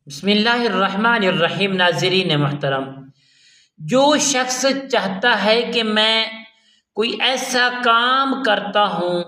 بسم اللہ الرحمن الرحیم۔ ناظرین محترم، جو شخص چاہتا ہے کہ میں کوئی ایسا کام کرتا ہوں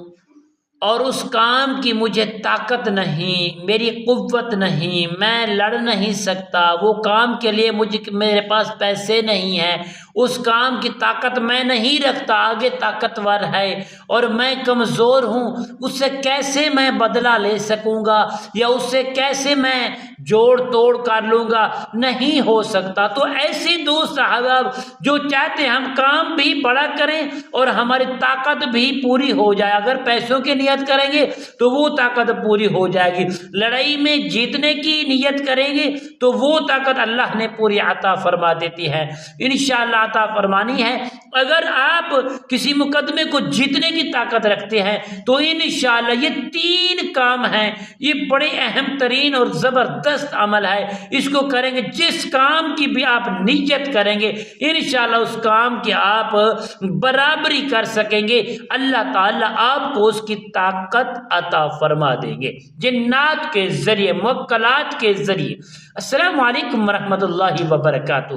اور اس کام کی مجھے طاقت نہیں، میری قوت نہیں، میں لڑ نہیں سکتا، وہ کام کے لیے میرے پاس پیسے نہیں ہیں، اس کام کی طاقت میں نہیں رکھتا، آگے طاقتور ہے اور میں کمزور ہوں، اس سے کیسے میں بدلہ لے سکوں گا یا اس سے کیسے میں جوڑ توڑ کر لوں گا، نہیں ہو سکتا۔ تو ایسے دوست احباب جو چاہتے ہیں ہم کام بھی بڑا کریں اور ہماری طاقت بھی پوری ہو جائے، اگر پیسوں کی نیت کریں گے تو وہ طاقت پوری ہو جائے گی، لڑائی میں جیتنے کی نیت کریں گے تو وہ طاقت اللہ نے پوری عطا فرما دیتی ہے، انشاءاللہ عطا فرمانی ہے۔ اگر آپ کسی مقدمے کو جیتنے کی طاقت رکھتے ہیں تو انشاءاللہ یہ 3 کام ہیں، یہ بڑے اہم ترین اور زبردست عمل ہے، اس کو کریں گے، جس کام کی بھی آپ نیت کریں گے انشاءاللہ اس کام کی آپ برابری کر سکیں گے، اللہ تعالیٰ آپ کو اس کی طاقت عطا فرما دیں گے جنات کے ذریعے، موکلات کے ذریعے۔ السلام علیکم ورحمۃ اللہ وبرکاتہ۔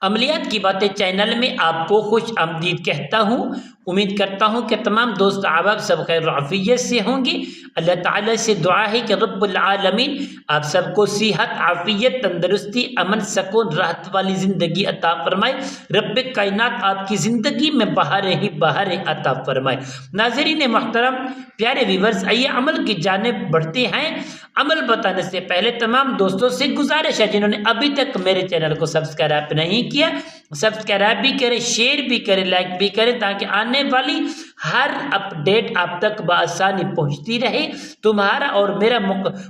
عملیات کی باتیں چینل میں آپ کو خوش آمدید کہتا ہوں۔ امید کرتا ہوں کہ تمام دوست احباب سب خیر و عافیت سے ہوں گے۔ اللہ تعالیٰ سے دعا ہے کہ رب العالمین آپ سب کو صحت، عافیت، تندرستی، امن، سکون، راحت والی زندگی عطا فرمائے۔ رب کائنات آپ کی زندگی میں بہاریں ہی بہاریں عطا فرمائے۔ ناظرین محترم، پیارے ویورز، آئیے عمل کی جانب بڑھتے ہیں۔ عمل بتانے سے پہلے تمام دوستوں سے گزارش ہے جنہوں نے ابھی تک میرے چینل کو سبسکرائب نہیں کیا، سبسکرائب بھی کریں، شیئر بھی کریں، لائک بھی کریں، تاکہ آنے والی ہر اپڈیٹ آپ تک بآسانی پہنچتی رہے۔ تمہارا اور میرا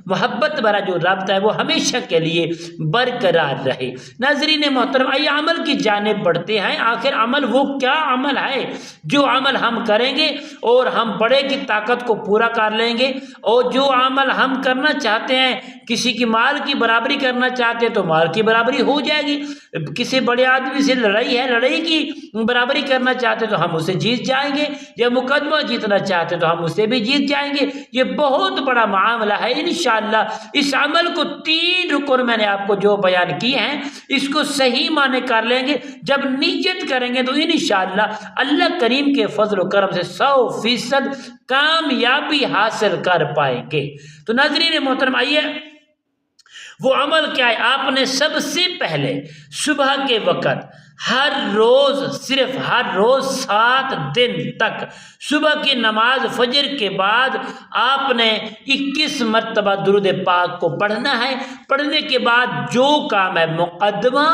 محبت بھرا جو رابطہ ہے وہ ہمیشہ کے لیے برقرار رہے۔ ناظرین محترم، آئیے عمل کی جانب بڑھتے ہیں۔ آخر عمل وہ کیا عمل ہے جو عمل ہم کریں گے اور ہم بڑے کی طاقت کو پورا کر لیں گے، اور جو عمل ہم کرنا چاہتے ہیں، کسی کی مال کی برابری کرنا چاہتے ہیں تو مال کی برابری ہو جائے گی، کسی بڑے آدمی سے لڑائی ہے، لڑائی کی برابری کرنا چاہتے تو ہم اسے جیت جائیں گے، یا مقدمہ جیتنا چاہتے تو ہم اسے بھی جیت جائیں گے۔ یہ بہت بڑا معاملہ ہے۔ انشاءاللہ اس عمل کو 3 رکن میں نے آپ کو جو بیان کیے ہیں، اس کو صحیح معنی کر لیں گے، جب نیت کریں گے تو انشاءاللہ اللہ کریم کے فضل و کرم سے 100% کامیابی حاصل کر پائیں گے۔ تو ناظرین محترم، آئیے وہ عمل کیا ہے۔ آپ نے سب سے پہلے صبح کے وقت ہر روز، صرف ہر روز 7 دن تک صبح کی نماز فجر کے بعد آپ نے 21 مرتبہ درود پاک کو پڑھنا ہے۔ پڑھنے کے بعد جو کام ہے، مقدمہ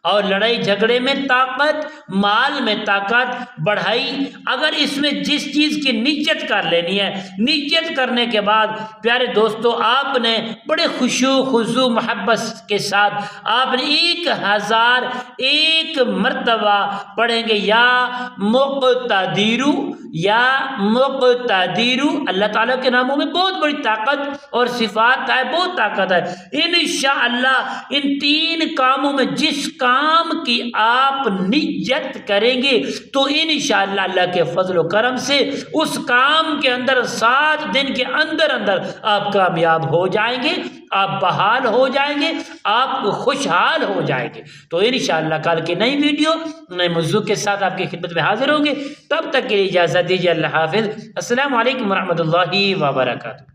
اور لڑائی جھگڑے میں طاقت، مال میں طاقت بڑھائی، اگر اس میں جس چیز کی نیت کر لینی ہے، نیت کرنے کے بعد پیارے دوستو آپ نے بڑے خشوع خضوع محبت کے ساتھ آپ نے 1001 مرتبہ پڑھیں گے، یا مقتدیرو، یا مقتدیرو۔ اللہ تعالیٰ کے ناموں میں بہت بڑی طاقت اور صفات ہے، بہت طاقت ہے۔ انشاءاللہ ان 3 کاموں میں جس کام کی آپ نیت کریں گے تو انشاءاللہ اللہ کے فضل و کرم سے اس کام کے اندر 7 دن کے اندر آپ کامیاب ہو جائیں گے، آپ بحال ہو جائیں گے، آپ خوشحال ہو جائیں گے۔ تو انشاءاللہ کل کی نئی ویڈیو نئے موضوع کے ساتھ آپ کی خدمت میں حاضر ہوں گے۔ تب تک کے لیے اجازت دیجیے، اللہ حافظ، السلام علیکم ورحمۃ اللہ وبرکاتہ۔